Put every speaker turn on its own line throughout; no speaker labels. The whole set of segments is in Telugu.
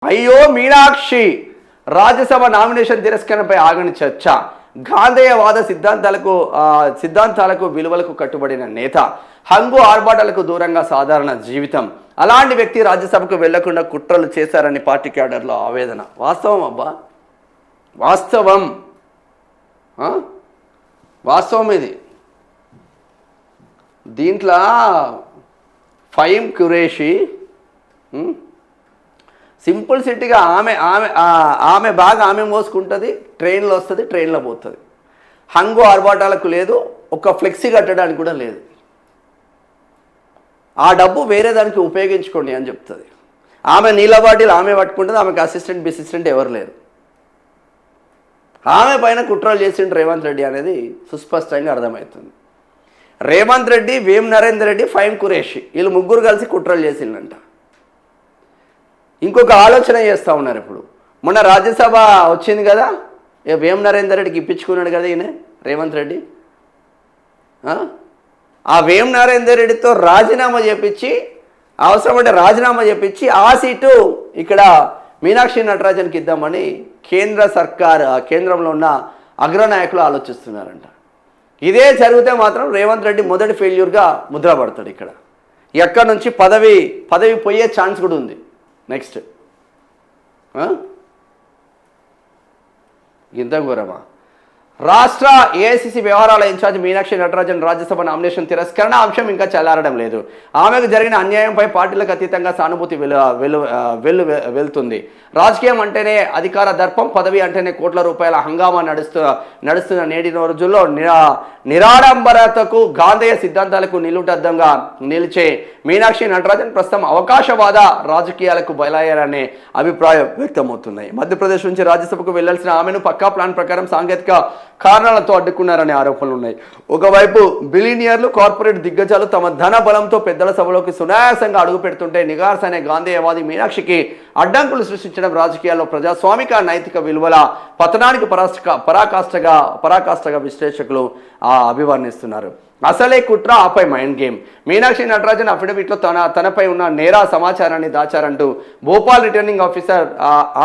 అయ్యో మీనాక్షి రాజ్యసభ నామినేషన్ తిరస్కరణపై ఆగని చర్చ. గాంధేయవాద సిద్ధాంతాలకు విలువలకు కట్టుబడిన నేత, హంగు ఆర్భాటాలకు దూరంగా సాధారణ జీవితం. అలాంటి వ్యక్తి రాజ్యసభకు వెళ్లకుండా కుట్రలు చేశారని పార్టీ క్యాడర్లో ఆవేదన. వాస్తవం అబ్బా, వాస్తవం వాస్తవం ఇది. దీంట్లో ఫహీం ఖురేషీ సింపుల్ సిటీగా ఆమె బాగా ఆమె మోసుకుంటుంది, ట్రైన్లో వస్తుంది, ట్రైన్లో పోతుంది. హంగు ఆర్భాటాలకు లేదు, ఒక ఫ్లెక్సీ కట్టడానికి కూడా లేదు. ఆ డబ్బు వేరే దానికి ఉపయోగించుకోండి అని చెప్తుంది. ఆమె నీళ్ళ బాటిల్ ఆమె పట్టుకుంటుంది, ఆమెకు అసిస్టెంట్ బిసిస్టెంట్ ఎవరు లేరు. ఆమె పైన కుట్రలు చేసిండు రేవంత్ రెడ్డి అనేది సుస్పష్టంగా అర్థమవుతుంది. రేవంత్ రెడ్డి, వేం నరేందర్ రెడ్డి, ఫహీం ఖురేషీ వీళ్ళు ముగ్గురు కలిసి కుట్రలు చేసిండంట. ఇంకొక ఆలోచన చేస్తూ ఉన్నారు. ఇప్పుడు మొన్న రాజ్యసభ వచ్చింది కదా, వేం నరేందర్ రెడ్డికి ఇప్పించుకున్నాడు కదా ఈయన రేవంత్ రెడ్డి. ఆ వేం నరేందర్ రెడ్డితో రాజీనామా చేపించి, అవసరమంటే రాజీనామా చేపించి ఆ సీటు ఇక్కడ మీనాక్షి నటరాజన్కి ఇద్దామని కేంద్రంలో ఉన్న అగ్రనాయకులు ఆలోచిస్తున్నారంట. ఇదే జరిగితే మాత్రం రేవంత్ రెడ్డి మొదటి ఫెయిల్యూర్గా ముద్ర పడతాడు. ఇక్కడ ఎక్కడి నుంచి పదవి పోయే ఛాన్స్ కూడా ఉంది. నెక్స్ట్ ఇంత ఘోరమా? రాష్ట్ర ఏఐసిసి వ్యవహారాల ఇన్ఛార్జ్ మీనాక్షి నటరాజన్ రాజ్యసభ నామినేషన్ తిరస్కరణ అంశం ఇంకా చల్లారడం లేదు. ఆమెకు జరిగిన అన్యాయంపై పార్టీలకు అతీతంగా సానుభూతి వెళ్తుంది. రాజకీయం అంటేనే అధికార దర్పం, పదవి అంటేనే కోట్ల రూపాయల హంగామా నడుస్తున్న నేటి రోజుల్లో నిరాడంబరతకు, గాంధేయ సిద్ధాంతాలకు నిలుటద్దంగా నిలిచే మీనాక్షి నటరాజన్ ప్రస్తుతం అవకాశవాద రాజకీయాలకు బయలయ్యారనే అభిప్రాయం వ్యక్తమవుతున్నాయి. మధ్యప్రదేశ్ నుంచి రాజ్యసభకు వెళ్లాల్సిన ఆమెను పక్కా ప్లాన్ ప్రకారం సాంకేతిక కారణాలతో అడ్డుకున్నారనే ఆరోపణలు ఉన్నాయి. ఒకవైపు బిలినియర్లు, కార్పొరేట్ దిగ్గజాలు తమ ధన బలంతో పెద్దల సభలోకి సునాయాసంగా అడుగు పెడుతుంటే, నిగార్స్ అనే గాంధేయవాది మీనాక్షికి అడ్డంకులు సృష్టించడం రాజకీయాల్లో ప్రజాస్వామిక నైతిక విలువల పతనానికి పరాకాష్ఠగా విశ్లేషకులు అభివర్ణిస్తున్నారు. అసలే కుట్ర, ఆపై మైండ్ గేమ్. మీనాక్షి నటరాజన్ అఫిడవిట్లో తనపై ఉన్న నేర సమాచారాన్ని దాచారంటూ భోపాల్ రిటర్నింగ్ ఆఫీసర్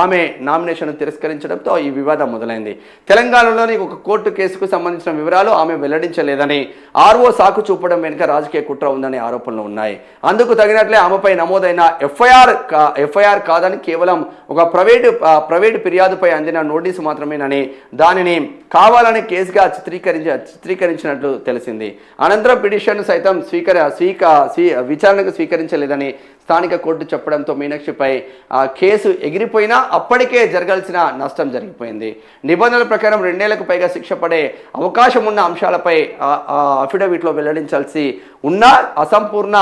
ఆమె నామినేషన్ తిరస్కరించడంతో ఈ వివాదం మొదలైంది. తెలంగాణలోని ఒక కోర్టు కేసుకు సంబంధించిన వివరాలు ఆమె వెల్లడించలేదని ఆర్ఓ సాకు చూపడం వెనుక రాజకీయ కుట్ర ఉందనే ఆరోపణలు ఉన్నాయి. అందుకు తగినట్లే ఆమెపై నమోదైన ఎఫ్ఐఆర్ కాదని, కేవలం ఒక ప్రైవేటు ఫిర్యాదుపై అందిన నోటీసు మాత్రమేనని, దానిని కావాలని కేసుగా చిత్రీకరించినట్లు తెలిసింది. అనంతరం పిటిషన్ సైతం విచారణకు స్వీకరించలేదని స్థానిక కోర్టు చెప్పడంతో మీనాక్షిపై కేసు ఎగిరిపోయినా అప్పటికే జరగాల్సిన నష్టం జరిగిపోయింది. నిబంధనల ప్రకారం 2 ఏళ్లకు పైగా శిక్ష పడే అవకాశం ఉన్న అంశాలపై అఫిడవిట్లో వెల్లడించాల్సి ఉన్న అసంపూర్ణ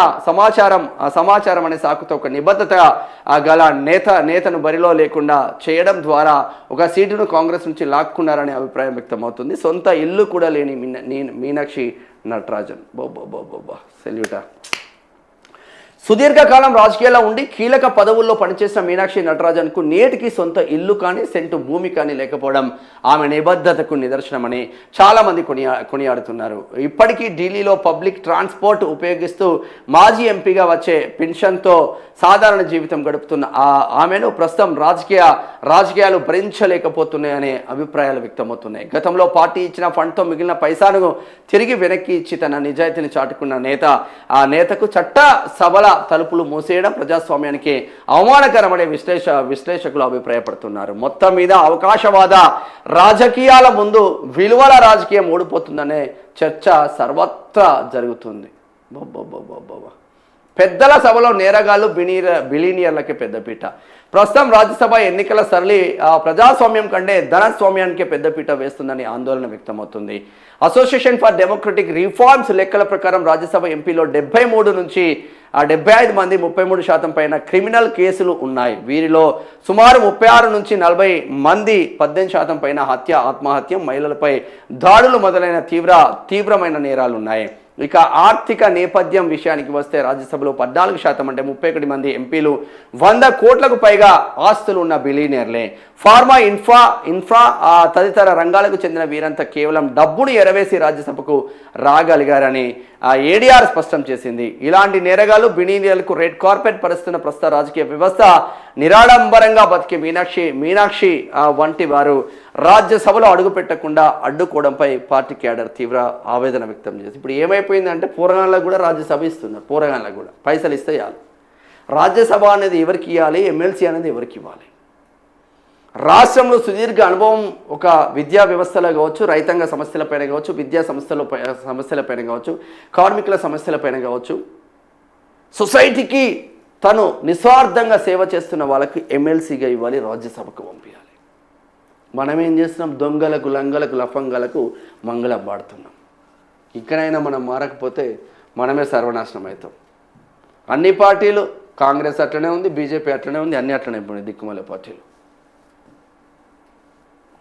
సమాచారం అనే సాకుతో ఒక నిబద్ధత గల నేతను బరిలో లేకుండా చేయడం ద్వారా ఒక సీటును కాంగ్రెస్ నుంచి లాక్కున్నారనే అభిప్రాయం వ్యక్తమవుతుంది. సొంత ఇల్లు కూడా లేని మీనాక్షి నటరాజన్ సెల్యూటా. సుదీర్ఘకాలం రాజకీయాల్లో ఉండి కీలక పదవుల్లో పనిచేసిన మీనాక్షి నటరాజన్కు నేటికి సొంత ఇల్లు కానీ, సెంటు భూమి కానీ లేకపోవడం ఆమె నిబద్ధతకు నిదర్శనమని చాలామంది కొనియాడుతున్నారు. ఇప్పటికీ ఢిల్లీలో పబ్లిక్ ట్రాన్స్పోర్ట్ ఉపయోగిస్తూ మాజీ ఎంపీగా వచ్చే పెన్షన్తో సాధారణ జీవితం గడుపుతున్న ఆమెను ప్రస్తుతం రాజకీయాలు భరించలేకపోతున్నాయనే అభిప్రాయాలు వ్యక్తమవుతున్నాయి. గతంలో పార్టీ ఇచ్చిన ఫండ్తో మిగిలిన పైసాను తిరిగి వెనక్కి ఇచ్చి తన నిజాయితీని చాటుకున్న నేతకు చట్ట సభల తలుపులు మూసేయడం ప్రజాస్వామ్యానికి అవమానకరమనే విశ్లేషకులు అభిప్రాయపడుతున్నారు. మొత్తం మీద అవకాశవాద రాజకీయాల ముందు విలువల రాజకీయం ఓడిపోతుందనే చర్చ సర్వత్రా జరుగుతుంది. పెద్దల సభలో నేరగాళ్ళు, బిలీనియర్లకి పెద్దపీట. ప్రస్తుతం రాజ్యసభ ఎన్నికల సరళి ప్రజాస్వామ్యం కంటే ధనస్వామ్యానికి పెద్దపీట వేస్తుందని ఆందోళన వ్యక్తమవుతుంది. అసోసియేషన్ ఫర్ డెమోక్రటిక్ రిఫార్మ్స్ లెక్కల ప్రకారం రాజ్యసభ ఎంపీలో 73 నుంచి 75 మంది 33% పైన క్రిమినల్ కేసులు ఉన్నాయి. వీరిలో సుమారు 36 నుంచి 40 మంది 18% పైన హత్య, ఆత్మహత్య, మహిళలపై దాడులు మొదలైన తీవ్రమైన నేరాలు ఉన్నాయి. ఇక ఆర్థిక నేపథ్యం విషయానికి వస్తే రాజ్యసభలో 14% అంటే 31 మంది ఎంపీలు 100 కోట్లకు పైగా ఆస్తులు ఉన్న బిలియనీర్లే. ఫార్మా, ఇన్ఫ్రా తదితర రంగాలకు చెందిన వీరంతా కేవలం డబ్బును ఎరవేసి రాజ్యసభకు రాగలిగారని ఏడీఆర్ స్పష్టం చేసింది. ఇలాంటి నేరగాలు బినీనియలకు రెడ్ కార్పెట్ పరిస్తున్న ప్రస్తుత రాజకీయ వ్యవస్థ నిరాడంబరంగా బతికే మీనాక్షి వంటి వారు రాజ్యసభలో అడుగుపెట్టకుండా అడ్డుకోవడంపై పార్టీ క్యాడర్ తీవ్ర ఆవేదన వ్యక్తం చేసింది. ఇప్పుడు ఏమైపోయిందంటే పోరగాళ్ళకు కూడా రాజ్యసభ ఇస్తున్నారు. పోరగాళ్ళకు కూడా పైసలు ఇస్తే చాలు. రాజ్యసభ అనేది ఎవరికి ఇవ్వాలి, ఎమ్మెల్సీ అనేది ఎవరికి ఇవ్వాలి? రాష్ట్రంలో సుదీర్ఘ అనుభవం ఒక విద్యా వ్యవస్థలో కావచ్చు, రైతాంగ సమస్యలపైన కావచ్చు, విద్యా సమస్యలపైన కావచ్చు, కార్మికుల సమస్యలపైన కావచ్చు, సొసైటీకి తను నిస్వార్థంగా సేవ చేస్తున్న వాళ్ళకి ఎమ్మెల్సీగా ఇవ్వాలి, రాజ్యసభకు పంపించాలి. మనం ఏం చేస్తున్నాం? దొంగలకు, లంగలకు, లఫంగలకు మంగళం పాడుతున్నాం. ఇక్కడైనా మనం మారకపోతే మనమే సర్వనాశనం అవుతాం. అన్ని పార్టీలు, కాంగ్రెస్ అట్లనే ఉంది, బీజేపీ అట్లనే ఉంది, అన్ని అట్లనే అయిపోయింది దిక్కుమల పార్టీలు.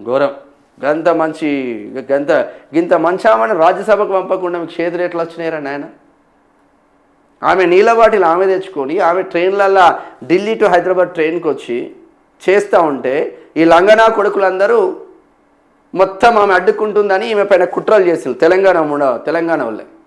ఘోరం. గింత మంచామని రాజ్యసభకు పంపకుండా మీకు చేతులు ఎట్లా వచ్చినాయిరా నాయన? ఆమె నీళ్ళబాటిల్ ఆమె తెచ్చుకొని ఆమె ట్రైన్లల్లో ఢిల్లీ టు హైదరాబాద్ ట్రైన్కి వచ్చి చేస్తూ ఉంటే ఈ లంగనా కొడుకులందరూ మొత్తం ఆమె అడ్డుకుంటుందని ఈమె పైన కుట్రలు చేస్తారు. తెలంగాణ వాళ్ళే